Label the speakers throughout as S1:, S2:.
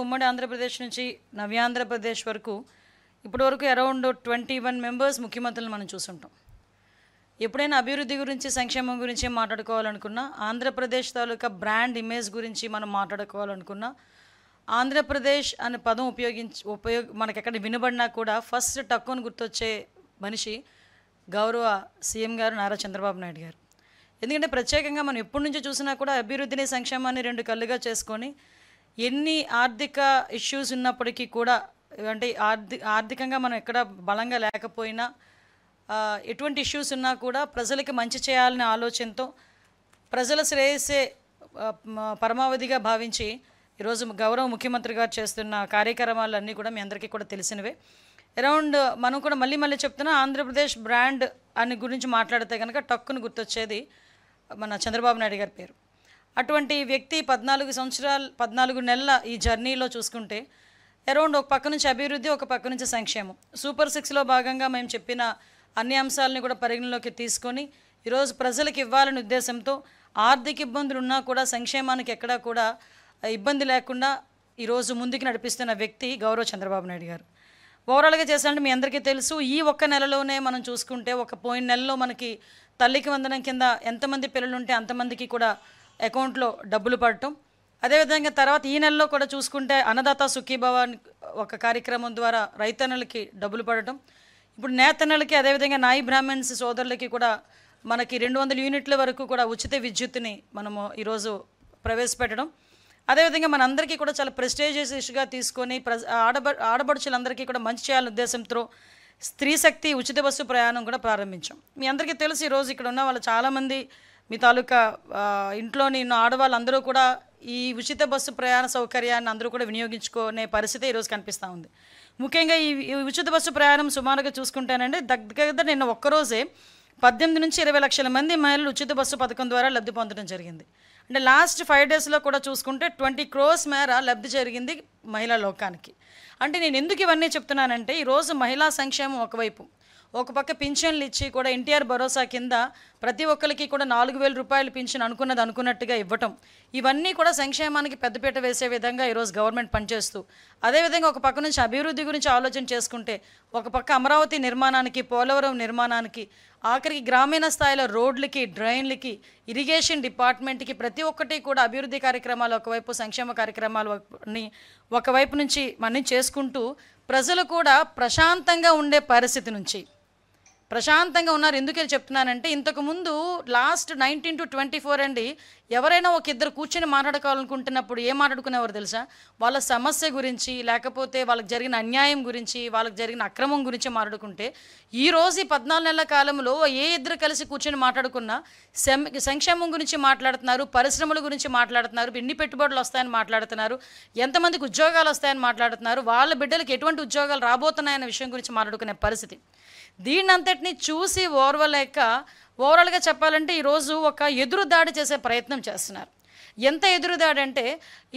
S1: ఉమ్మడి ఆంధ్రప్రదేశ్ నుంచి నవ్యాంధ్రప్రదేశ్ వరకు ఇప్పటివరకు అరౌండ్ 21 మెంబర్స్ ముఖ్యమంత్రులను మనం చూసుంటాం. ఎప్పుడైనా అభివృద్ధి గురించి సంక్షేమం గురించి మాట్లాడుకోవాలనుకున్నా, ఆంధ్రప్రదేశ్ తాలూకా బ్రాండ్ ఇమేజ్ గురించి మనం మాట్లాడుకోవాలనుకున్నా, ఆంధ్రప్రదేశ్ అనే పదం మనకి ఎక్కడ వినబడినా కూడా ఫస్ట్ టక్కుని గుర్తొచ్చే మనిషి గౌరవ సీఎం గారు నారా చంద్రబాబు నాయుడు గారు. ఎందుకంటే ప్రత్యేకంగా మనం ఎప్పటి నుంచి చూసినా కూడా అభివృద్ధిని సంక్షేమాన్ని రెండు కళ్ళుగా చేసుకొని ఎన్ని ఆర్థిక ఇష్యూస్ ఉన్నప్పటికీ కూడా, అంటే ఆర్థికంగా మనం ఎక్కడ బలంగా లేకపోయినా, ఎటువంటి ఇష్యూస్ ఉన్నా కూడా ప్రజలకి మంచి చేయాలనే ఆలోచనతో ప్రజల శ్రేయస్సే పరమావధిగా భావించి ఈరోజు గౌరవ ముఖ్యమంత్రి గారు చేస్తున్న కార్యక్రమాలన్నీ కూడా మీ అందరికీ కూడా తెలిసినవే. అరౌండ్ మనం కూడా మళ్ళీ చెప్తున్నా, ఆంధ్రప్రదేశ్ బ్రాండ్ అని గురించి మాట్లాడితే కనుక టక్కును గుర్తొచ్చేది మన చంద్రబాబు నాయుడు గారి పేరు. అటువంటి వ్యక్తి 14 నెలల ఈ జర్నీలో చూసుకుంటే అరౌండ్ ఒక పక్క నుంచి అభివృద్ధి, ఒక పక్క నుంచి సంక్షేమం, సూపర్ 6లో భాగంగా మేము చెప్పిన అన్ని అంశాలని కూడా పరిగణలోకి తీసుకొని ఈరోజు ప్రజలకు ఇవ్వాలనే ఉద్దేశంతో ఆర్థిక ఇబ్బందులు ఉన్నా కూడా సంక్షేమానికి ఎక్కడా కూడా ఇబ్బంది లేకుండా ఈరోజు ముందుకు నడిపిస్తున్న వ్యక్తి గౌరవ చంద్రబాబు నాయుడు గారు. ఓవరాల్గా చేశారంటే మీ అందరికీ తెలుసు, ఈ ఒక్క నెలలోనే మనం చూసుకుంటే పోయిన నెలలో మనకి తల్లికి వందనం కింద ఎంతమంది పిల్లలు ఉంటే అంతమందికి కూడా అకౌంట్లో డబ్బులు పడటం, అదేవిధంగా తర్వాత ఈ నెలలో కూడా చూసుకుంటే అన్నదాత సుఖీభవ ఒక కార్యక్రమం ద్వారా రైతన్నలకి డబ్బులు పడటం, ఇప్పుడు నేతన్నలకి అదేవిధంగా నాయి బ్రాహ్మణ్స్ సోదరులకి కూడా మనకి 200 యూనిట్ల వరకు కూడా ఉచిత విద్యుత్తుని మనము ఈరోజు ప్రవేశపెట్టడం, అదేవిధంగా మనందరికీ కూడా చాలా ప్రెస్టేజియస్ ఇష్యూగా తీసుకొని ఆడబడుచులందరికీ కూడా మంచి చేయాలనే ఉద్దేశంతో స్త్రీ శక్తి ఉచిత బస్సు ప్రయాణం కూడా ప్రారంభించాం. మీ అందరికీ తెలుసు, ఈరోజు ఇక్కడ ఉన్న వాళ్ళు చాలామంది మీ తాలూకా ఇంట్లోని ఆడవాళ్ళందరూ కూడా ఈ ఉచిత బస్సు ప్రయాణ సౌకర్యాన్ని అందరూ కూడా వినియోగించుకునే పరిస్థితి ఈరోజు కనిపిస్తూ ఉంది. ముఖ్యంగా ఈ ఉచిత బస్సు ప్రయాణం సుమారుగా చూసుకుంటానండి, దగ్గర నిన్న ఒక్కరోజే 18 నుంచి 20 లక్షల మంది మహిళలు ఉచిత బస్సు పథకం ద్వారా లబ్ధి పొందడం జరిగింది. అంటే లాస్ట్ 5 డేస్లో కూడా చూసుకుంటే 20 crores మేర లబ్ధి జరిగింది మహిళా లోకానికి. అంటే నేను ఎందుకు ఇవన్నీ చెప్తున్నానంటే, ఈరోజు మహిళా సంక్షేమం ఒకవైపు, ఒక పక్క పింఛన్లు ఇచ్చి కూడా ఎన్టీఆర్ భరోసా కింద ప్రతి ఒక్కరికి కూడా 4,000 రూపాయలు పింఛన్ అనుకున్నట్టుగా ఇవ్వటం, ఇవన్నీ కూడా సంక్షేమానికి పెద్దపీట వేసే విధంగా ఈరోజు గవర్నమెంట్ పనిచేస్తూ, అదేవిధంగా ఒక పక్క నుంచి అభివృద్ధి గురించి ఆలోచన చేసుకుంటే, ఒక పక్క అమరావతి నిర్మాణానికి, పోలవరం నిర్మాణానికి, ఆఖరికి గ్రామీణ స్థాయిలో రోడ్లకి, డ్రైన్లకి, ఇరిగేషన్ డిపార్ట్మెంట్కి ప్రతి ఒక్కటి కూడా అభివృద్ధి కార్యక్రమాలు ఒకవైపు, సంక్షేమ కార్యక్రమాలు ఒకవైపు నుంచి మనం చేసుకుంటూ ప్రజలు కూడా ప్రశాంతంగా ఉండే పరిస్థితి నుంచి ప్రశాంతంగా ఉన్నారు. ఎందుకని చెప్తున్నానంటే, ఇంతకుముందు లాస్ట్ 19 to 24 అండి, ఎవరైనా ఒక ఇద్దరు కూర్చొని మాట్లాడుకోవాలనుకుంటున్నప్పుడు ఏం మాట్లాడుకునేవారు తెలుసా? వాళ్ళ సమస్య గురించి, లేకపోతే వాళ్ళకి జరిగిన అన్యాయం గురించి, వాళ్ళకి జరిగిన అక్రమం గురించి మాట్లాడుకుంటే, ఈరోజు ఈ 14 నెలల కాలంలో ఏ ఇద్దరు కలిసి కూర్చొని మాట్లాడుకున్నా సంక్షేమం గురించి మాట్లాడుతున్నారు, పరిశ్రమల గురించి మాట్లాడుతున్నారు, ఎన్ని పెట్టుబడులు వస్తాయని మాట్లాడుతున్నారు, ఎంతమందికి ఉద్యోగాలు వస్తాయని మాట్లాడుతున్నారు, వాళ్ళ బిడ్డలకు ఎటువంటి ఉద్యోగాలు రాబోతున్నాయన్న విషయం గురించి మాట్లాడుకునే పరిస్థితి. దీన్నంతటినీ చూసి ఓవరాల్గా చెప్పాలంటే ఈరోజు ఒక ఎదురుదాడి చేసే ప్రయత్నం చేస్తున్నారు. ఎంత ఎదురుదాడి అంటే,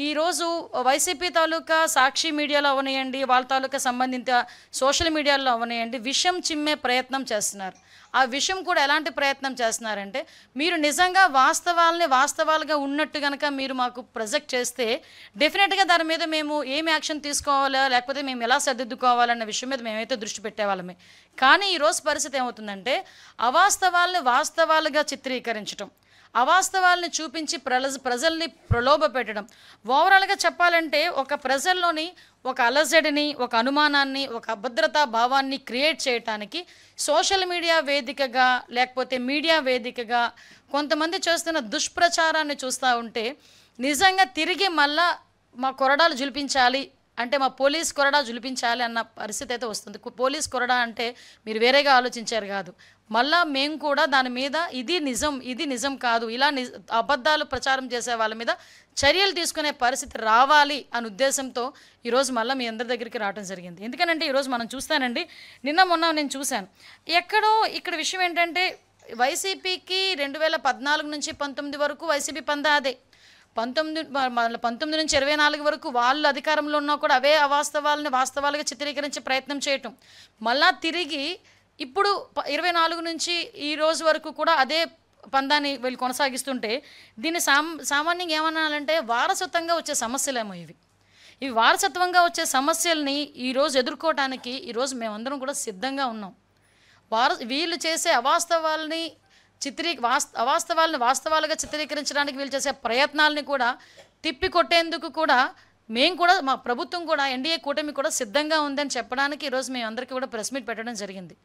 S1: ఈరోజు వైసీపీ తాలూకా సాక్షి మీడియాలో అవనియండి, వాళ్ళ తాలూకా సంబంధిత సోషల్ మీడియాలో అవనియండి, విషం చిమ్మే ప్రయత్నం చేస్తున్నారు. ఆ విషయం కూడా ఎలాంటి ప్రయత్నం చేస్తున్నారంటే, మీరు నిజంగా వాస్తవాలుగా ఉన్నట్టు కనుక మీరు మాకు ప్రొజెక్ట్ చేస్తే డెఫినెట్గా దాని మీద మేము ఏం యాక్షన్ తీసుకోవాలా, లేకపోతే మేము ఎలా సర్దిద్దుకోవాలన్న విషయం మీద మేమైతే దృష్టి పెట్టేవాళ్ళమే. కానీ ఈరోజు పరిస్థితి ఏమవుతుందంటే, అవాస్తవాల్ని వాస్తవాలుగా చిత్రీకరించడం, అవాస్తవాల్ని చూపించి ప్రజల్ని ప్రలోభ పెట్టడం, ఓవరాల్గా చెప్పాలంటే ఒక ప్రజల్లోని ఒక అలజడిని, ఒక అనుమానాన్ని, ఒక అభద్రతా భావాన్ని క్రియేట్ చేయటానికి సోషల్ మీడియా వేదికగా, లేకపోతే మీడియా వేదికగా కొంతమంది చేస్తున్న దుష్ప్రచారాన్ని చూస్తూ ఉంటే నిజంగా తిరిగి మళ్ళా మా కొరడాలు జులిపించాలి అంటే, మా పోలీస్ కొరడా జులిపించాలి అన్న పరిస్థితి అయితే వస్తుంది. పోలీస్ కొరడా అంటే మీరు వేరేగా ఆలోచించారు కాదు, మళ్ళా మేము కూడా దాని మీద ఇది నిజం కాదు, ఇలా అబద్ధాలు ప్రచారం చేసే వాళ్ళ మీద చర్యలు తీసుకునే పరిస్థితి రావాలి అనే ఉద్దేశంతో ఈరోజు మళ్ళీ మీ అందరి దగ్గరికి రావడం జరిగింది. ఎందుకనంటే ఈరోజు మనం చూస్తానండి, మొన్న నేను చూశాను ఎక్కడో ఇక్కడ విషయం ఏంటంటే, వైసీపీకి 2014 నుంచి 19 వరకు వైసీపీ పందా అదే, 19 నుంచి 24 వరకు వాళ్ళు అధికారంలో ఉన్నా కూడా అవే వాస్తవాలుగా చిత్రీకరించే ప్రయత్నం చేయటం, మళ్ళా తిరిగి ఇప్పుడు 24 నుంచి ఈ రోజు వరకు కూడా అదే పందాన్ని వీళ్ళు కొనసాగిస్తుంటే, దీన్ని సామాన్యంగా ఏమనాలంటే వారసత్వంగా వచ్చే సమస్యలేమో ఇవి. ఈ వారసత్వంగా వచ్చే సమస్యల్ని ఈరోజు ఎదుర్కోవడానికి ఈరోజు మేమందరం కూడా సిద్ధంగా ఉన్నాం. వీళ్ళు చేసే అవాస్తవాలని వాస్తవాలుగా చిత్రీకరించడానికి వీళ్ళు చేసే ప్రయత్నాలని కూడా తిప్పికొట్టేందుకు కూడా మేము కూడా, మా ప్రభుత్వం కూడా, ఎన్డీఏ కూటమి కూడా సిద్ధంగా ఉందని చెప్పడానికి ఈరోజు మేము అందరికీ కూడా ప్రెస్ మీట్ పెట్టడం జరిగింది.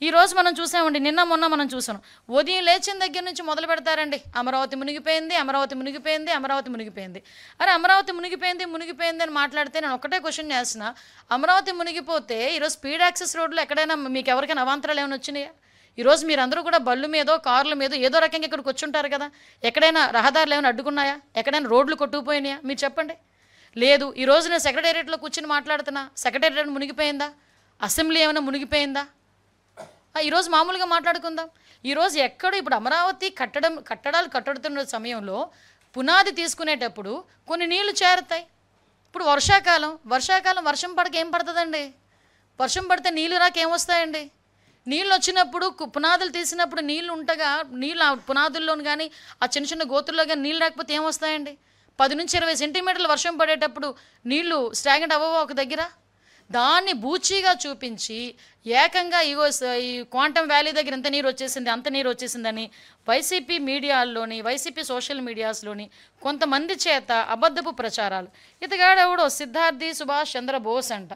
S1: ఈరోజు మనం చూసామండి, నిన్న మొన్న మనం చూసాం, ఉదయం లేచిన దగ్గర నుంచి మొదలు పెడతారండి, అమరావతి మునిగిపోయింది, అమరావతి మునిగిపోయింది, అమరావతి మునిగిపోయింది. అరే అమరావతి మునిగిపోయింది అని మాట్లాడితే నేను ఒకటే క్వశ్చన్ చేస్తున్నా, అమరావతి మునిగిపోతే ఈరోజు స్పీడ్ యాక్సెస్ రోడ్లు ఎక్కడైనా మీకు ఎవరికైనా అవాంతరాలు ఏమైనా వచ్చినాయా? ఈరోజు మీరందరూ కూడా బళ్ళు మీదో కార్ల మీదో ఏదో రకంగా ఇక్కడికి వచ్చి ఉంటారు కదా. ఎక్కడైనా రహదారులు ఏమైనా అడ్డుకున్నాయా? ఎక్కడైనా రోడ్లు కొట్టుకుపోయినాయా? మీరు చెప్పండి. లేదు. ఈరోజు నేను సెక్రటేరియట్లో కూర్చుని మాట్లాడుతున్నా, సెక్రటేరియట్ మునిగిపోయిందా? అసెంబ్లీ ఏమైనా మునిగిపోయిందా? ఈరోజు మామూలుగా మాట్లాడుకుందాం. ఈరోజు ఎక్కడ ఇప్పుడు అమరావతి కట్టడాలు కట్టుతున్న సమయంలో పునాది తీసుకునేటప్పుడు కొన్ని నీళ్లు చేరుతాయి. ఇప్పుడు వర్షాకాలం వర్షం పడక ఏం పడుతుందండి? వర్షం పడితే నీళ్ళు రాక ఏమొస్తాయండి? నీళ్ళు వచ్చినప్పుడు పునాదులు తీసినప్పుడు నీళ్ళు ఉంటగా నీళ్ళు ఆ పునాదుల్లోని కానీ ఆ చిన్న చిన్న గోతుల్లో కానీ నీళ్ళు రాకపోతే ఏమొస్తాయండి? 10 నుంచి 20 సెంటీమీటర్లు వర్షం పడేటప్పుడు నీళ్లు స్టాగ్నెంట్ అవ్వవా ఒక దగ్గర? దాన్ని బూచీగా చూపించి ఏకంగా ఈ క్వాంటమ్ వ్యాలీ దగ్గర ఇంత నీరు వచ్చేసింది, అంత నీరు వచ్చేసిందని వైసీపీ మీడియాల్లోని, వైసీపీ సోషల్ మీడియాస్లోని కొంతమంది చేత అబద్ధపు ప్రచారాలు. ఇతగాడెవడో సిద్ధార్థి సుభాష్ చంద్రబోస్ అంట,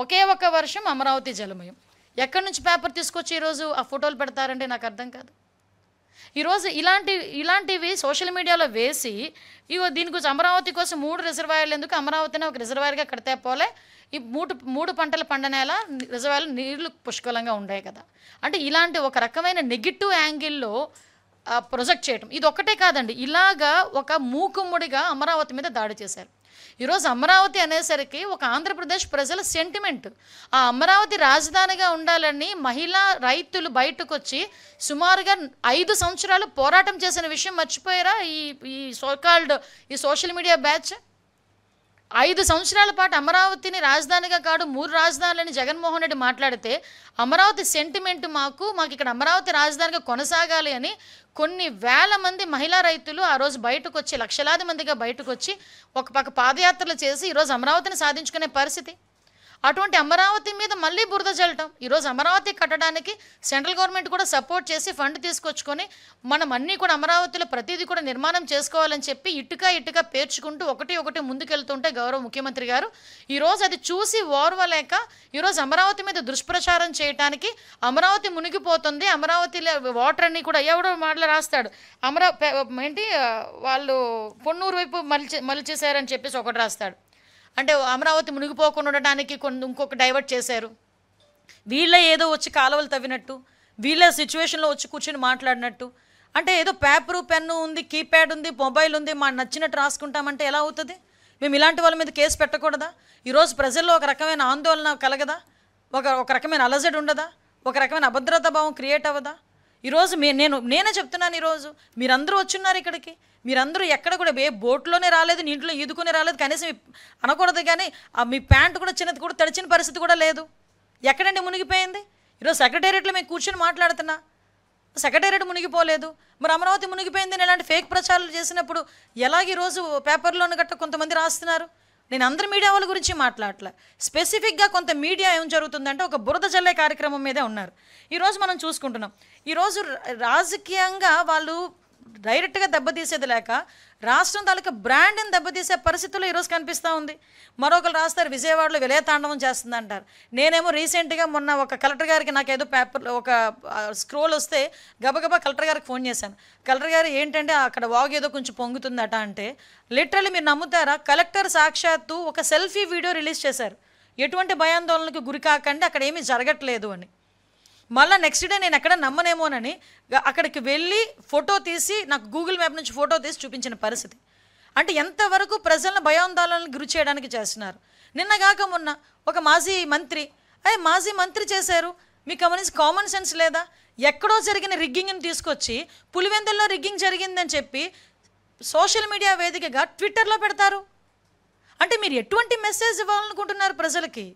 S1: ఒకే ఒక్క వర్షం అమరావతి జలమయం. ఎక్కడి నుంచి పేపర్ తీసుకొచ్చి ఈరోజు ఆ ఫోటోలు పెడతారంటే నాకు అర్థం కాదు. ఈరోజు ఇలాంటివి సోషల్ మీడియాలో వేసి దీని గురించి అమరావతి కోసం 3 రిజర్వాయర్లు ఎందుకు, అమరావతిని ఒక రిజర్వాయర్గా కడితే పోలే, ఈ మూడు పంటల పండనేలా రిజర్వాయర్లు నీళ్లు పుష్కలంగా ఉండాయి కదా. అంటే ఇలాంటి ఒక రకమైన నెగిటివ్ యాంగిల్లో ప్రొజెక్ట్ చేయటం ఇది ఒక్కటే కాదండి. ఇలాగా ఒక మూకుమ్మడిగా అమరావతి మీద దాడి చేశారు. ఈరోజు అమరావతి అనేసరికి ఒక ఆంధ్రప్రదేశ్ ప్రజల సెంటిమెంట్. ఆ అమరావతి రాజధానిగా ఉండాలని మహిళా రైతులు బయటకు వచ్చి సుమారుగా 5 సంవత్సరాలు పోరాటం చేసిన విషయం మర్చిపోయారా ఈ సోషల్ మీడియా బ్యాచ్? 5 సంవత్సరాల పాటు అమరావతిని రాజధానిగా కాదు 3 రాజధానులని జగన్మోహన్ రెడ్డి మాట్లాడితే అమరావతి సెంటిమెంట్ మాకు ఇక్కడ అమరావతి రాజధానిగా కొనసాగాలి అని కొన్ని వేల మంది మహిళా రైతులు ఆ రోజు బయటకు వచ్చి, లక్షలాది మందిగా బయటకు వచ్చి ఒక పక్క పాదయాత్రలు చేసి ఈరోజు అమరావతిని సాధించుకునే పరిస్థితి. అటువంటి అమరావతి మీద మళ్ళీ బురద చల్లటం. ఈరోజు అమరావతి కట్టడానికి సెంట్రల్ గవర్నమెంట్ కూడా సపోర్ట్ చేసి ఫండ్ తీసుకొచ్చుకొని మనం అన్నీ కూడా అమరావతిలో ప్రతిదీ కూడా నిర్మాణం చేసుకోవాలని చెప్పి ఇటుక పేర్చుకుంటూ ఒకటి ముందుకెళ్తుంటే గౌరవ ముఖ్యమంత్రి గారు ఈరోజు అది చూసి ఓర్వలేక ఈరోజు అమరావతి మీద దుష్ప్రచారం చేయడానికి అమరావతి మునిగిపోతుంది, అమరావతిలో వాటర్ అన్నీ కూడా ఎవడో మాటలు రాస్తాడు, వాళ్ళు పొన్నూరు వైపు మలిచేశారని చెప్పేసి ఒకటి రాస్తాడు. అంటే అమరావతి మునిగిపోకుండా ఉండడానికి ఇంకొక డైవర్ట్ చేశారు. వీళ్ళ ఏదో వచ్చి కాలువలు తవ్వినట్టు, వీళ్ళ సిచ్యువేషన్లో వచ్చి కూర్చొని మాట్లాడినట్టు, అంటే ఏదో పేపరు పెన్ను ఉంది, కీప్యాడ్ ఉంది, మొబైల్ ఉంది, మా నచ్చినట్టు రాసుకుంటామంటే ఎలా అవుతుంది? మేము ఇలాంటి వాళ్ళ మీద కేసు పెట్టకూడదా? ఈరోజు ప్రజల్లో ఒక రకమైన ఆందోళన కలగదా? ఒక రకమైన అలజడి ఉండదా? ఒక రకమైన అభద్రతా భావం క్రియేట్ అవ్వదా? ఈరోజు నేనే చెప్తున్నాను, ఈరోజు మీరందరూ వచ్చున్నారు ఇక్కడికి, మీరందరూ ఎక్కడ కూడా ఏ బోట్లోనే రాలేదు, నీటిలో ఈదుకునే రాలేదు, కనీసం అనకూడదు కానీ మీ ప్యాంటు కూడా చిన్నది కూడా తడిచిన పరిస్థితి కూడా లేదు. ఎక్కడండి మునిగిపోయింది? ఈరోజు సెక్రటేరియట్లో మేము కూర్చొని మాట్లాడుతున్నా, సెక్రటేరియట్ మునిగిపోలేదు, మరి అమరావతి మునిగిపోయిందని ఇలాంటి ఫేక్ ప్రచారాలు చేసినప్పుడు ఎలాగ ఈరోజు పేపర్లోని గట్ట కొంతమంది రాస్తున్నారు? నేను అందరి మీడియా వాళ్ళ గురించి మాట్లాడలే, స్పెసిఫిక్గా కొంత మీడియా ఏం జరుగుతుందంటే ఒక బురద జల్లే కార్యక్రమం మీదే ఉన్నారు. ఈరోజు మనం చూసుకుంటున్నాం, ఈరోజు రాజకీయంగా వాళ్ళు డైరెక్ట్గా దెబ్బతీసేది లేక రాష్ట్రం తాలూకా బ్రాండ్ని దెబ్బతీసే పరిస్థితుల్లో ఈరోజు కనిపిస్తూ ఉంది. మరొకరు రాస్తారు విజయవాడలో విలయతాండవం చేస్తుంది అంటారు. నేనేమో రీసెంట్గా మొన్న ఒక కలెక్టర్ గారికి నాకు ఏదో పేపర్లో ఒక స్క్రోల్ వస్తే గబగబా కలెక్టర్ గారికి ఫోన్ చేశాను. కలెక్టర్ గారు ఏంటంటే అక్కడ వాగు ఏదో కొంచెం పొంగుతుందట అంటే, లిటరల్లీ మీరు నమ్ముతారా, కలెక్టర్ సాక్షాత్తు ఒక సెల్ఫీ వీడియో రిలీజ్ చేశారు, ఎటువంటి భయాందోళనకు గురి కాకండి, అక్కడ ఏమీ జరగట్లేదు అని. మళ్ళీ నెక్స్ట్ డే నేను ఎక్కడ నమ్మనేమోనని అక్కడికి వెళ్ళి ఫోటో తీసి నాకు గూగుల్ మ్యాప్ నుంచి ఫోటో తీసి చూపించిన పరిస్థితి. అంటే ఎంతవరకు ప్రజలను భయాందోళనకు గురి చేయడానికి చేస్తున్నారు. నిన్నగాక మొన్న ఒక మాజీ మంత్రి చేశారు, మీకు గమనించి కామన్ సెన్స్ లేదా? ఎక్కడో జరిగిన రిగ్గింగ్ని తీసుకొచ్చి పులివెందుల్లో రిగ్గింగ్ జరిగిందని చెప్పి సోషల్ మీడియా వేదికగా ట్విట్టర్లో పెడతారు. అంటే మీరు ఎటువంటి మెసేజ్ ఇవ్వాలనుకుంటున్నారు ప్రజలకి?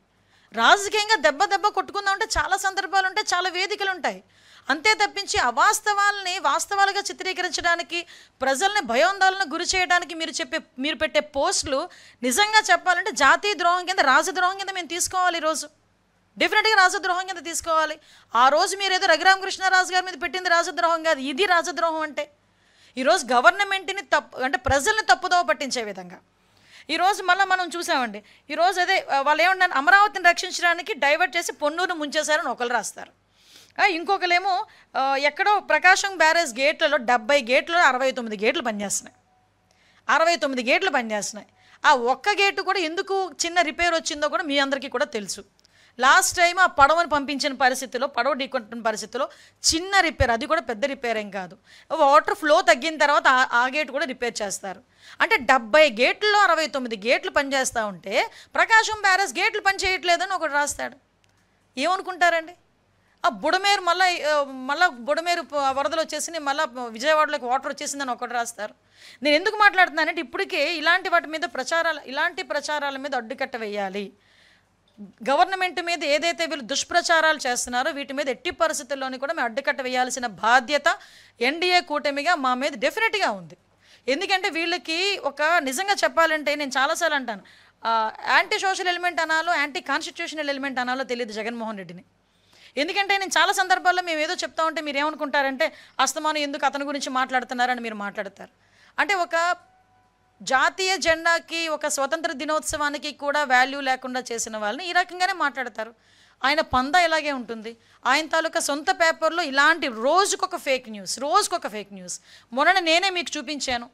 S1: రాజకీయంగా దెబ్బ కొట్టుకుందామంటే చాలా సందర్భాలు ఉంటాయి, చాలా వేదికలు ఉంటాయి. అంతే తప్పించి అవాస్తవాలని వాస్తవాలుగా చిత్రీకరించడానికి, ప్రజల్ని భయోందోళనకు గురి చేయడానికి మీరు పెట్టే పోస్టులు నిజంగా చెప్పాలంటే జాతీయ ద్రోహం కింద, రాజద్రోహం కింద మేము తీసుకోవాలి. ఈరోజు డెఫినెట్గా రాజద్రోహం కింద తీసుకోవాలి. ఆ రోజు మీరు ఏదో రఘురామకృష్ణరాజు గారి మీద పెట్టింది రాజద్రోహం కాదు, ఇది రాజద్రోహం. అంటే ఈరోజు గవర్నమెంట్ని అంటే ప్రజల్ని తప్పుదోవ పట్టించే విధంగా ఈరోజు మళ్ళీ మనం చూసామండి. ఈరోజు అదే వాళ్ళు ఏమన్నా అమరావతిని రక్షించడానికి డైవర్ట్ చేసి పొన్నూరును ముంచేశారని ఒకరు రాస్తారు. ఇంకొకరేమో ఎక్కడో ప్రకాశం బ్యారేజ్ గేట్లలో 70 గేట్లు 69 గేట్లు పనిచేస్తున్నాయి. 69 గేట్లు పనిచేస్తున్నాయి. ఆ ఒక్క గేటు కూడా ఎందుకు చిన్న రిపేర్ వచ్చిందో కూడా మీ అందరికీ కూడా తెలుసు. లాస్ట్ టైం ఆ పడవను పంపించిన పరిస్థితిలో, పడవ ఢీకొట్టిన పరిస్థితిలో చిన్న రిపేర్, అది కూడా పెద్ద రిపేర్ ఏం కాదు. వాటర్ ఫ్లో తగ్గిన తర్వాత ఆ గేట్ కూడా రిపేర్ చేస్తారు. అంటే 70 గేట్లలో 69 గేట్లు పనిచేస్తూ ఉంటే ప్రకాశం బ్యారేజ్ గేట్లు పనిచేయట్లేదని ఒకటి రాస్తాడు. ఏమనుకుంటారండి? ఆ బుడమేరు మళ్ళీ బుడమేరు వరదలు వచ్చేసి మళ్ళీ విజయవాడలోకి వాటర్ వచ్చేసిందని ఒకటి రాస్తారు. నేను ఎందుకు మాట్లాడుతున్నానంటే ఇప్పటికే ఇలాంటి వాటి మీద ఇలాంటి ప్రచారాల మీద అడ్డుకట్ట వేయాలి. గవర్నమెంట్ మీద ఏదైతే వీళ్ళు దుష్ప్రచారాలు చేస్తున్నారో వీటి మీద ఎట్టి పరిస్థితుల్లోని కూడా మేము అడ్డుకట్ట వేయాల్సిన బాధ్యత ఎన్డీఏ కూటమిగా మా మీద డెఫినెట్గా ఉంది. ఎందుకంటే వీళ్ళకి ఒక నిజంగా చెప్పాలంటే నేను చాలాసార్లు అంటాను, యాంటీ సోషల్ ఎలిమెంట్ అనాలో యాంటీ కాన్స్టిట్యూషనల్ ఎలిమెంట్ అనాలో తెలియదు జగన్మోహన్ రెడ్డిని. ఎందుకంటే నేను చాలా సందర్భాల్లో మేము ఏదో చెప్తా ఉంటే మీరు ఏమనుకుంటారంటే అస్తమానం ఎందుకు అతని గురించి మాట్లాడుతున్నారని మీరు మాట్లాడతారు. అంటే ఒక జాతీయ జెండాకి, ఒక స్వతంత్ర దినోత్సవానికి కూడా వాల్యూ లేకుండా చేసిన వాళ్ళని ఈ రకంగానే మాట్లాడతారు. ఆయన పందా ఇలాగే ఉంటుంది. ఆయన తాలూకా సొంత పేపర్లో ఇలాంటి రోజుకొక ఫేక్ న్యూస్. మొన్న నేనే మీకు చూపించాను.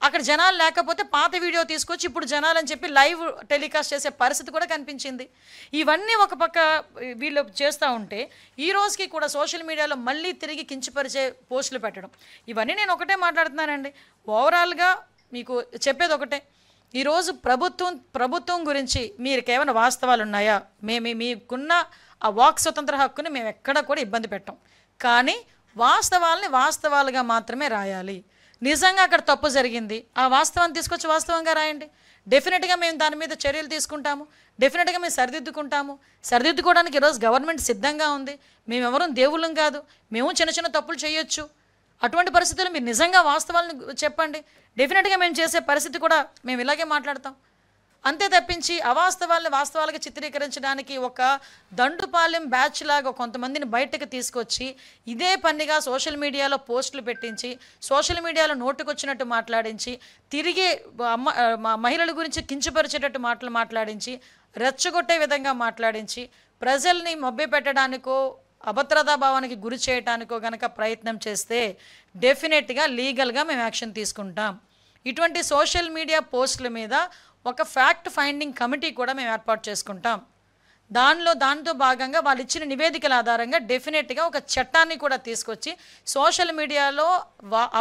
S1: అక్కడ జనాలు లేకపోతే పాత వీడియో తీసుకొచ్చి ఇప్పుడు జనాలని చెప్పి లైవ్ టెలికాస్ట్ చేసే పరిస్థితి కూడా కనిపించింది. ఇవన్నీ ఒక పక్క వీళ్ళు చేస్తూ ఉంటే ఈ రోజుకి కూడా సోషల్ మీడియాలో మళ్ళీ తిరిగి కించపరిచే పోస్టులు పెట్టడం, ఇవన్నీ నేను ఒకటే మాట్లాడుతున్నానండి. ఓవరాల్గా మీకు చెప్పేది ఒకటే, ఈరోజు ప్రభుత్వం గురించి మీకు ఏమైనా వాస్తవాలు ఉన్నాయా? మీకున్న ఆ వాక్ స్వతంత్ర హక్కుని మేము ఎక్కడ కూడా ఇబ్బంది పెట్టాం. కానీ వాస్తవాల్ని వాస్తవాలుగా మాత్రమే రాయాలి. నిజంగా అక్కడ తప్పు జరిగింది, ఆ వాస్తవాన్ని తీసుకొచ్చి వాస్తవంగా రాయండి. డెఫినెట్గా మేము దాని మీద చర్యలు తీసుకుంటాము. డెఫినెట్గా మేము సరిదిద్దుకోవడానికి ఈరోజు గవర్నమెంట్ సిద్ధంగా ఉంది. మేమెవరూ దేవుళ్ళం కాదు, మేము చిన్న తప్పులు చేయొచ్చు. అటువంటి పరిస్థితుల్లో మీరు నిజంగా వాస్తవాలను చెప్పండి. డెఫినెట్గా మేము చేసే పరిస్థితి కూడా మేము ఇలాగే మాట్లాడతాం. అంతే తప్పించి అవాస్తవాలను వాస్తవాలుగా చిత్రీకరించడానికి ఒక దండుపాలెం బ్యాచ్ లాగా కొంతమందిని బయటకు తీసుకొచ్చి ఇదే పనిగా సోషల్ మీడియాలో పోస్టులు పెట్టించి, సోషల్ మీడియాలో నోటుకొచ్చినట్టు మాట్లాడించి, తిరిగి మహిళల గురించి కించపరిచేటట్టు మాట్లాడించి, రెచ్చగొట్టే విధంగా మాట్లాడించి, ప్రజల్ని మభ్యపెట్టడానికో అభద్రతా భావానికి గురి చేయడానికో గనక ప్రయత్నం చేస్తే డెఫినెట్గా లీగల్గా మేము యాక్షన్ తీసుకుంటాం. ఇటువంటి సోషల్ మీడియా పోస్టుల మీద ఒక ఫ్యాక్ట్ ఫైండింగ్ కమిటీ కూడా మేము ఏర్పాటు చేసుకుంటాం. దాంతో భాగంగా వాళ్ళు ఇచ్చిన నివేదికల ఆధారంగా డెఫినెట్గా ఒక చట్టాన్ని కూడా తీసుకొచ్చి సోషల్ మీడియాలో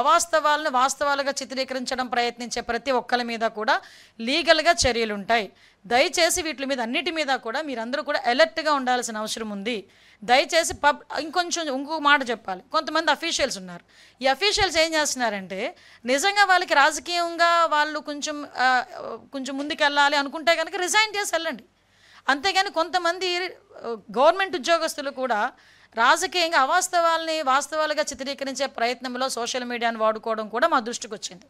S1: అవాస్తవాలను వాస్తవాలుగా చిత్రీకరించడం ప్రయత్నించే ప్రతి ఒక్కరి మీద కూడా లీగల్గా చర్యలు ఉంటాయి. దయచేసి వీటి మీద అన్నిటి మీద కూడా మీరందరూ కూడా అలర్ట్గా ఉండాల్సిన అవసరం ఉంది. దయచేసి ఇంకో మాట చెప్పాలి. కొంతమంది అఫీషియల్స్ ఉన్నారు. ఈ అఫీషియల్స్ ఏం చేస్తున్నారంటే నిజంగా వాళ్ళకి రాజకీయంగా వాళ్ళు కొంచెం ముందుకెళ్ళాలి అనుకుంటే కనుక రిజైన్ చేసి వెళ్ళండి. అంతేగాని కొంతమంది గవర్నమెంట్ ఉద్యోగస్తులు కూడా రాజకీయంగా అవాస్తవాల్ని వాస్తవాలుగా చిత్రీకరించే ప్రయత్నంలో సోషల్ మీడియాను వాడుకోవడం కూడా మా దృష్టికి వచ్చింది.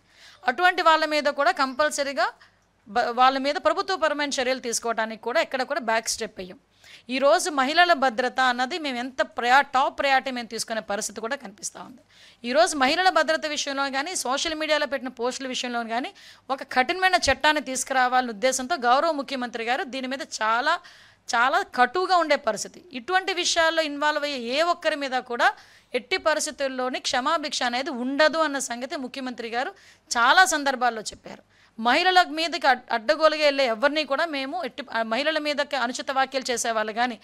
S1: అటువంటి వాళ్ళ మీద కూడా కంపల్సరీగా వాళ్ళ మీద ప్రభుత్వపరమైన చర్యలు తీసుకోవడానికి కూడా ఎక్కడ కూడా బ్యాక్ స్టెప్ అయ్యాం. ఈరోజు మహిళల భద్రత అన్నది మేము ఎంత టాప్ ప్రయారిటీ మేము తీసుకునే పరిస్థితి కూడా కనిపిస్తూ ఉంది. ఈరోజు మహిళల భద్రత విషయంలో కానీ సోషల్ మీడియాలో పెట్టిన పోస్టుల విషయంలో కానీ ఒక కఠినమైన చట్టాన్ని తీసుకురావాలనే ఉద్దేశంతో గౌరవ ముఖ్యమంత్రి గారు దీని మీద చాలా చాలా కటువుగా ఉండే పరిస్థితి. ఇటువంటి విషయాల్లో ఇన్వాల్వ్ అయ్యే ఏ ఒక్కరి మీద కూడా ఎట్టి పరిస్థితుల్లోని క్షమాభిక్ష అనేది ఉండదు అన్న సంగతి ముఖ్యమంత్రి గారు చాలా సందర్భాల్లో చెప్పారు. మహిళల మీదకి అడ్డగోలుగా వెళ్ళే ఎవరిని కూడా మేము మహిళల మీదకి అనుచిత వ్యాఖ్యలు చేసేవాళ్ళు కానీ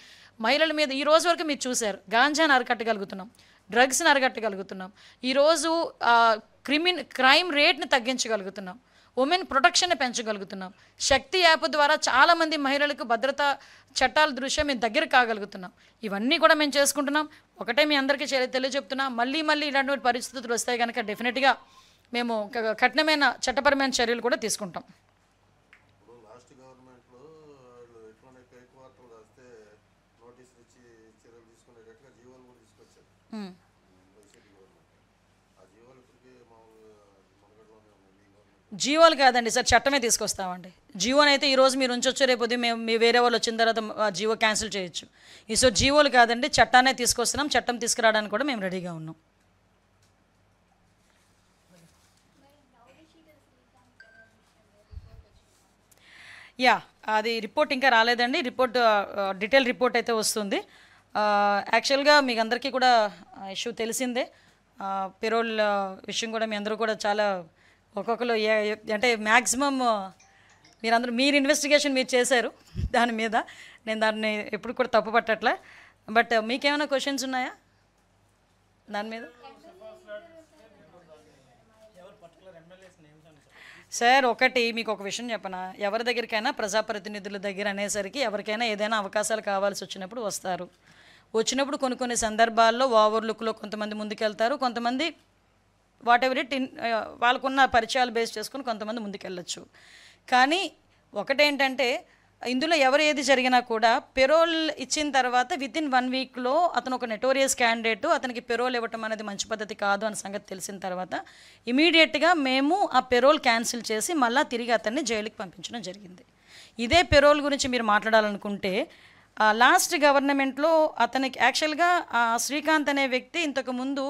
S1: మహిళల మీద ఈ రోజు వరకు మీరు చూశారు, గాంజాని అరికట్టగలుగుతున్నాం, డ్రగ్స్ని అరికట్టగలుగుతున్నాం, ఈరోజు క్రైమ్ రేట్ని తగ్గించగలుగుతున్నాం, ఉమెన్ ప్రొటెక్షన్ని పెంచగలుగుతున్నాం. శక్తి యాప్ ద్వారా చాలామంది మహిళలకు భద్రతా చట్టాల దృష్ట్యా మేము దగ్గర కాగలుగుతున్నాం. ఇవన్నీ కూడా మేము చేసుకుంటున్నాం. ఒకటే మీ అందరికీ తెలియజెప్తున్నాం, మళ్ళీ ఇలాంటి పరిస్థితులు వస్తాయి కనుక డెఫినెట్గా మేము కఠినమైన చట్టపరమైన చర్యలు కూడా తీసుకుంటాం.
S2: లాస్ట్ గవర్నమెంట్లో ఎటువంటి ఫేక్ వార్తలు రాస్తే
S1: జీవోలు కాదండి సార్, చట్టమే తీసుకొస్తామండి. జీవోని అయితే ఈరోజు మీరు ఉంచొచ్చు, రేపు మేము మీ వేరే వాళ్ళు వచ్చిన తర్వాత జీవో క్యాన్సిల్ చేయొచ్చు. సో జీవోలు కాదండి, చట్టాన్నే తీసుకొస్తున్నాం. చట్టం తీసుకురావడానికి కూడా మేము రెడీగా ఉన్నాం. యా, అది రిపోర్ట్ ఇంకా రాలేదండి. రిపోర్ట్ డీటెయిల్ రిపోర్ట్ అయితే వస్తుంది. యాక్చువల్గా మీకు అందరికీ కూడా ఇష్యూ తెలిసిందే. పెరోల్ విషయం కూడా మీ అందరూ కూడా చాలా ఒక్కొక్కరు అంటే మ్యాక్సిమం మీరు ఇన్వెస్టిగేషన్ మీరు చేశారు దాని మీద. నేను దాన్ని ఎప్పుడు కూడా తప్పు పట్టట్లే. బట్ మీకేమైనా క్వశ్చన్స్ ఉన్నాయా దాని మీద? సార్ ఒకటి మీకు ఒక విషయం చెప్పనా, ఎవరి దగ్గరికైనా ప్రజాప్రతినిధుల దగ్గర అనేసరికి ఎవరికైనా ఏదైనా అవకాశాలు కావాల్సి వచ్చినప్పుడు వస్తారు. వచ్చినప్పుడు కొన్ని సందర్భాల్లో ఓవర్ లుక్లో కొంతమంది ముందుకెళ్తారు, కొంతమంది వాట్ ఎవర్ ఇట్ వాళ్ళకున్న పరిచయాలు బేస్ చేసుకుని కొంతమంది ముందుకెళ్ళచ్చు. కానీ ఒకటేంటంటే ఇందులో ఎవరు ఏది జరిగినా కూడా పెరోల్ ఇచ్చిన తర్వాత వితిన్ 1 వీక్లో అతను ఒక నెటోరియస్ క్యాండిడేట్, అతనికి పెరోల్ ఇవ్వటం అనేది మంచి పద్ధతి కాదు అన్న సంగతి తెలిసిన తర్వాత ఇమీడియట్గా మేము ఆ పెరోల్ క్యాన్సిల్ చేసి మళ్ళీ తిరిగి అతన్ని జైలుకి పంపించడం జరిగింది. ఇదే పెరోల్ గురించి మీరు మాట్లాడాలనుకుంటే లాస్ట్ గవర్నమెంట్లో అతనికి యాక్చువల్గా శ్రీకాంత్ అనే వ్యక్తి ఇంతకుముందు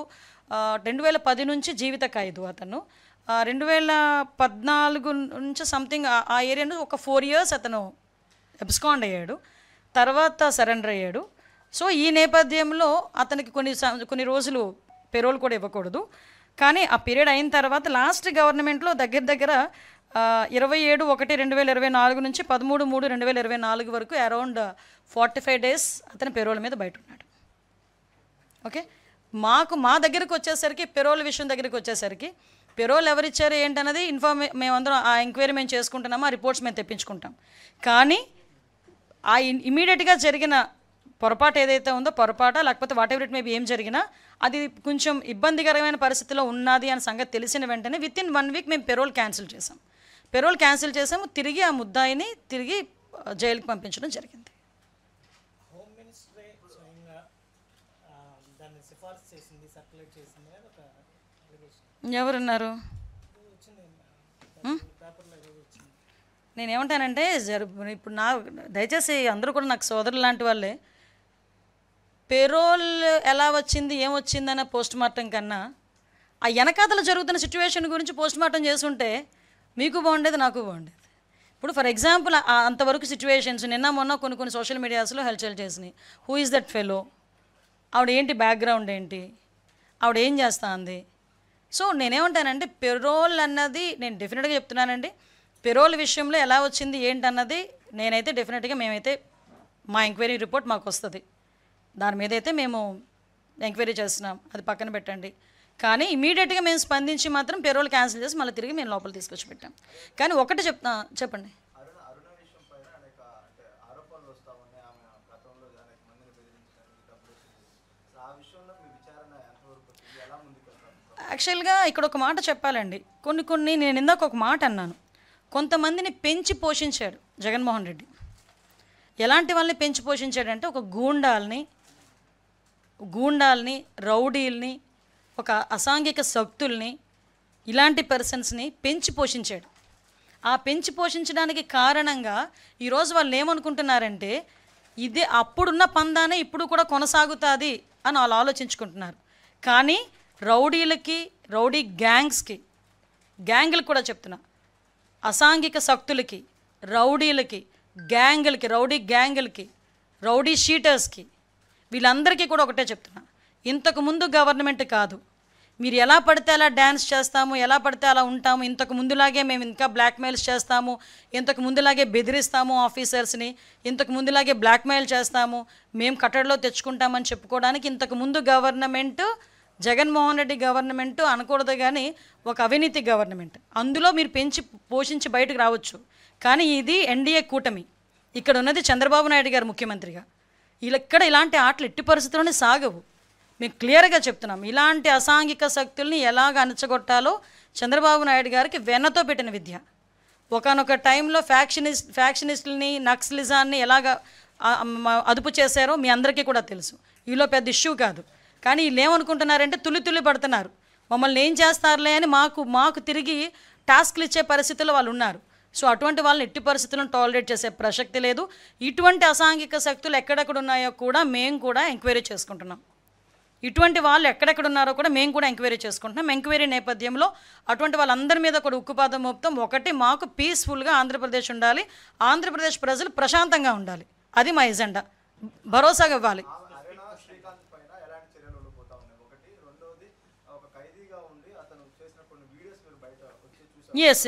S1: 2010 నుంచి జీవిత ఖైదు. అతను 2014 నుంచి సంథింగ్ ఆ ఏరియాను ఒక 4 ఇయర్స్ అతను అబ్స్కాండ్ అయ్యాడు, తర్వాత సరెండర్ అయ్యాడు. సో ఈ నేపథ్యంలో అతనికి కొన్ని రోజులు పెరోల్ కూడా ఇవ్వకూడదు. కానీ ఆ పీరియడ్ అయిన తర్వాత లాస్ట్ గవర్నమెంట్లో దగ్గర 27/1/2024 నుంచి 13/3/2024 వరకు అరౌండ్ 45 days అతని పెరోల్ మీద బయట ఉన్నాడు. ఓకే, మా దగ్గరకు వచ్చేసరికి పెరోల్ విషయం దగ్గరికి వచ్చేసరికి పెరోల్ ఎవరిచ్చారు ఏంటన్నది మేమందరం ఆ ఎంక్వైరీ మేము చేసుకుంటున్నాము, ఆ రిపోర్ట్స్ మేము తెప్పించుకుంటాం. కానీ ఆ ఇమీడియట్గా జరిగిన పొరపాటు ఏదైతే ఉందో పొరపాట లేకపోతే వాట్ ఎవర్ ఇట్ మేబీ ఏం జరిగినా అది కొంచెం ఇబ్బందికరమైన పరిస్థితిలో ఉన్నది అనే సంగతి తెలిసిన వెంటనే వితిన్ 1 వీక్ మేము పెరోల్ క్యాన్సిల్ చేసాము. తిరిగి ఆ ముద్దాయిని తిరిగి జైలుకి పంపించడం జరిగింది. ఎవరున్నారు? నేనేమంటానంటే ఇప్పుడు దయచేసి అందరూ కూడా నాకు సోదరులు లాంటి వాళ్ళే. పెరోల్ ఎలా వచ్చింది ఏమొచ్చిందన్న పోస్ట్ మార్టం కన్నా ఆ వెనకాతల జరుగుతున్న సిచ్యువేషన్ గురించి పోస్ట్ మార్టం చేసుంటే మీకు బాగుండేది, నాకు బాగుండేది. ఇప్పుడు ఫర్ ఎగ్జాంపుల్ అంతవరకు సిచ్యువేషన్స్ నిన్న మొన్న కొన్ని సోషల్ మీడియాస్లో హల్చల్ చేసినాయి. హూ ఈజ్ దట్ ఫెలో, ఆవిడ ఏంటి బ్యాక్గ్రౌండ్ ఏంటి, ఆవిడ ఏం చేస్తుంది. సో నేనేమంటానంటే పెరోల్ అన్నది నేను డెఫినెట్గా చెప్తున్నానండి, పెరోల్ విషయంలో ఎలా వచ్చింది ఏంటన్నది నేనైతే డెఫినెట్గా మేమైతే మా ఎంక్వైరీ రిపోర్ట్ మాకు వస్తుంది, దాని మీద అయితే మేము ఎంక్వైరీ చేస్తున్నాం, అది పక్కన పెట్టండి. కానీ ఇమీడియట్గా మేము స్పందించి మాత్రం పెరోల్ క్యాన్సిల్ చేసి మళ్ళీ తిరిగి మేము లోపల తీసుకొచ్చి పెట్టాం. కానీ ఒకటి చెప్పండి, యాక్చువల్గా ఇక్కడ ఒక మాట చెప్పాలండి. కొన్ని నేను ఇందాక ఒక మాట అన్నాను, కొంతమందిని పెంచి పోషించాడు జగన్మోహన్ రెడ్డి. ఎలాంటి వాళ్ళని పెంచి పోషించాడంటే ఒక గూండాల్ని రౌడీల్ని, ఒక అసాంఘిక శక్తుల్ని, ఇలాంటి పర్సన్స్ని పెంచి పోషించాడు. ఆ పెంచి పోషించడానికి కారణంగా ఈరోజు వాళ్ళు ఏమనుకుంటున్నారంటే ఇదే అప్పుడున్న పందానే ఇప్పుడు కూడా కొనసాగుతుంది అని వాళ్ళు ఆలోచించుకుంటున్నారు. కానీ రౌడీలకి, రౌడీ గ్యాంగ్లకు కూడా చెప్తున్నా, అసాంఘిక శక్తులకి, రౌడీలకి, రౌడీ గ్యాంగులకి, రౌడీ షీటర్స్కి, వీళ్ళందరికీ కూడా ఒకటే చెప్తున్నా, ఇంతకుముందు గవర్నమెంట్ కాదు, మీరు ఎలా పడితే అలా డ్యాన్స్ చేస్తాము, ఎలా పడితే అలా ఉంటాము, ఇంతకు ముందులాగే మేము ఇంకా బ్లాక్మెయిల్స్ చేస్తాము, ఇంతకు ముందులాగే బెదిరిస్తాము ఆఫీసర్స్ని, ఇంతకు ముందులాగే బ్లాక్మెయిల్ చేస్తాము, మేము కట్టడిలో తెచ్చుకుంటామని చెప్పుకోవడానికి ఇంతకు ముందు గవర్నమెంట్ జగన్మోహన్ రెడ్డి గవర్నమెంట్ అనకూడదు, కానీ ఒక అవినీతి గవర్నమెంట్. అందులో మీరు పెంచి పోషించి బయటకు రావచ్చు. కానీ ఇది ఎన్డీఏ కూటమి, ఇక్కడ ఉన్నది చంద్రబాబు నాయుడు గారు ముఖ్యమంత్రిగా. ఇక్కడ ఇలాంటి ఆటలు ఎట్టి పరిస్థితుల్లోనే సాగవు. మేము క్లియర్గా చెప్తున్నాం, ఇలాంటి అసాంఘిక శక్తుల్ని ఎలాగ అణచగొట్టాలో చంద్రబాబు నాయుడు గారికి వెన్నతో పెట్టిన విద్య. ఒకనొక టైంలో ఫ్యాక్షనిస్టులని, నక్సలిజాన్ని ఎలాగ అదుపు చేశారో మీ అందరికీ కూడా తెలుసు. ఈలో పెద్ద ఇష్యూ కాదు. కానీ వీళ్ళు ఏమనుకుంటున్నారంటే తుల్లి పడుతున్నారు, మమ్మల్ని ఏం చేస్తారులే అని మాకు తిరిగి టాస్క్లు ఇచ్చే పరిస్థితుల్లో వాళ్ళు ఉన్నారు. సో అటువంటి వాళ్ళని ఎట్టి పరిస్థితులను టాలరేట్ చేసే ప్రసక్తి లేదు. ఇటువంటి అసాంఘిక శక్తులు ఎక్కడెక్కడ ఉన్నాయో కూడా మేము కూడా ఎంక్వైరీ చేసుకుంటున్నాం. ఇటువంటి వాళ్ళు ఎక్కడెక్కడ ఉన్నారో కూడా మేము కూడా ఎంక్వైరీ చేసుకుంటున్నాం. ఎంక్వైరీ నేపథ్యంలో అటువంటి వాళ్ళందరి మీద కూడా ఉక్కుపాదం మోపుతాం. ఒకటి, మాకు పీస్ఫుల్గా ఆంధ్రప్రదేశ్ ఉండాలి, ఆంధ్రప్రదేశ్ ప్రజలు ప్రశాంతంగా ఉండాలి, అది మా ఎజెండా. భరోసాగా ఇవ్వాలి. ఎస్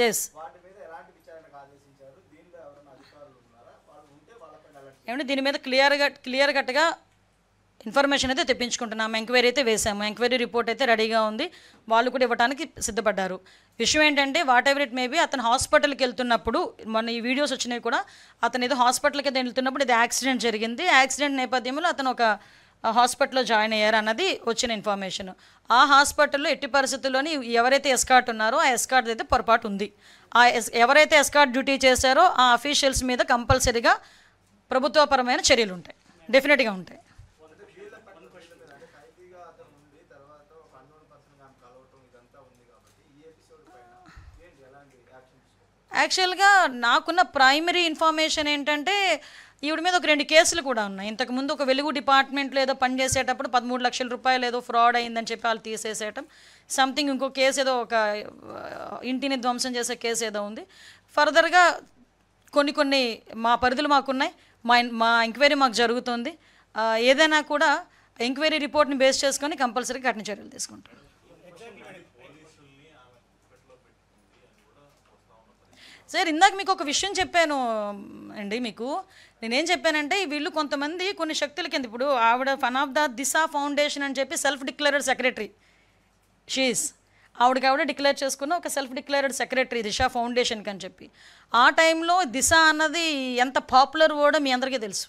S1: ఏమంటే దీని మీద క్లియర్ కట్గా ఇన్ఫర్మేషన్ అయితే తెప్పించుకుంటున్నాం. ఎంక్వైరీ అయితే వేసాము, ఎంక్వైరీ రిపోర్ట్ అయితే రెడీగా ఉంది, వాళ్ళు కూడా ఇవ్వడానికి సిద్ధపడ్డారు. విషయం ఏంటంటే వాట్ ఎవర్ ఇట్ మేబీ, అతను హాస్పిటల్కి వెళ్తున్నప్పుడు, మన ఈ వీడియోస్ వచ్చినవి కూడా, అతను ఏదో హాస్పిటల్కి వెళ్తున్నప్పుడు ఇది యాక్సిడెంట్ జరిగింది, యాక్సిడెంట్ నేపథ్యంలో అతను ఒక హాస్పిటల్లో జాయిన్ అయ్యారు అన్నది వచ్చిన ఇన్ఫర్మేషన్. ఆ హాస్పిటల్లో ఎట్టి పరిస్థితుల్లోని ఎవరైతే ఎస్కార్ట్ ఉన్నారో ఆ ఎస్కార్ట్ అయితే పొరపాటు ఉంది. ఎవరైతే ఎస్కార్ట్ డ్యూటీ చేశారో ఆ అఫీషియల్స్ మీద కంపల్సరీగా ప్రభుత్వపరమైన చర్యలు ఉంటాయి, డెఫినెట్గా ఉంటాయి. యాక్చువల్గా నాకున్న ప్రైమరీ ఇన్ఫర్మేషన్ ఏంటంటే ఈవిడ మీద ఒక 2 కేసులు కూడా ఉన్నాయి. ఇంతకుముందు ఒక వెలుగు డిపార్ట్మెంట్లో ఏదో పనిచేసేటప్పుడు 13 లక్షల రూపాయలు ఏదో ఫ్రాడ్ అయిందని చెప్పి వాళ్ళు తీసేసేయటం, సంథింగ్ ఇంకో కేసు ఏదో ఒక ఇంటిని ధ్వంసం చేసే కేసు ఏదో ఉంది. ఫర్దర్గా కొన్ని మా పరిధులు మాకున్నాయి, మా ఎంక్వైరీ మాకు జరుగుతుంది. ఏదైనా కూడా ఎంక్వైరీ రిపోర్ట్ని బేస్ చేసుకొని కంపల్సరీగా కఠిన చర్యలు తీసుకుంటాం. సార్ ఇందాక మీకు ఒక విషయం చెప్పాను అండి, మీకు నేనేం చెప్పానంటే వీళ్ళు కొంతమంది కొన్ని శక్తుల కింద, ఇప్పుడు ఆవిడ one of the Disha foundation అని చెప్పి సెల్ఫ్ డిక్లేర్డ్ సెక్రటరీ షీఈస్, ఆవిడ డిక్లేర్ చేసుకున్న ఒక సెల్ఫ్ డిక్లేర్డ్ సెక్రటరీ దిశా ఫౌండేషన్కి అని చెప్పి. ఆ టైంలో దిశ అన్నది ఎంత పాపులర్ వర్డ్ మీ అందరికీ తెలుసు.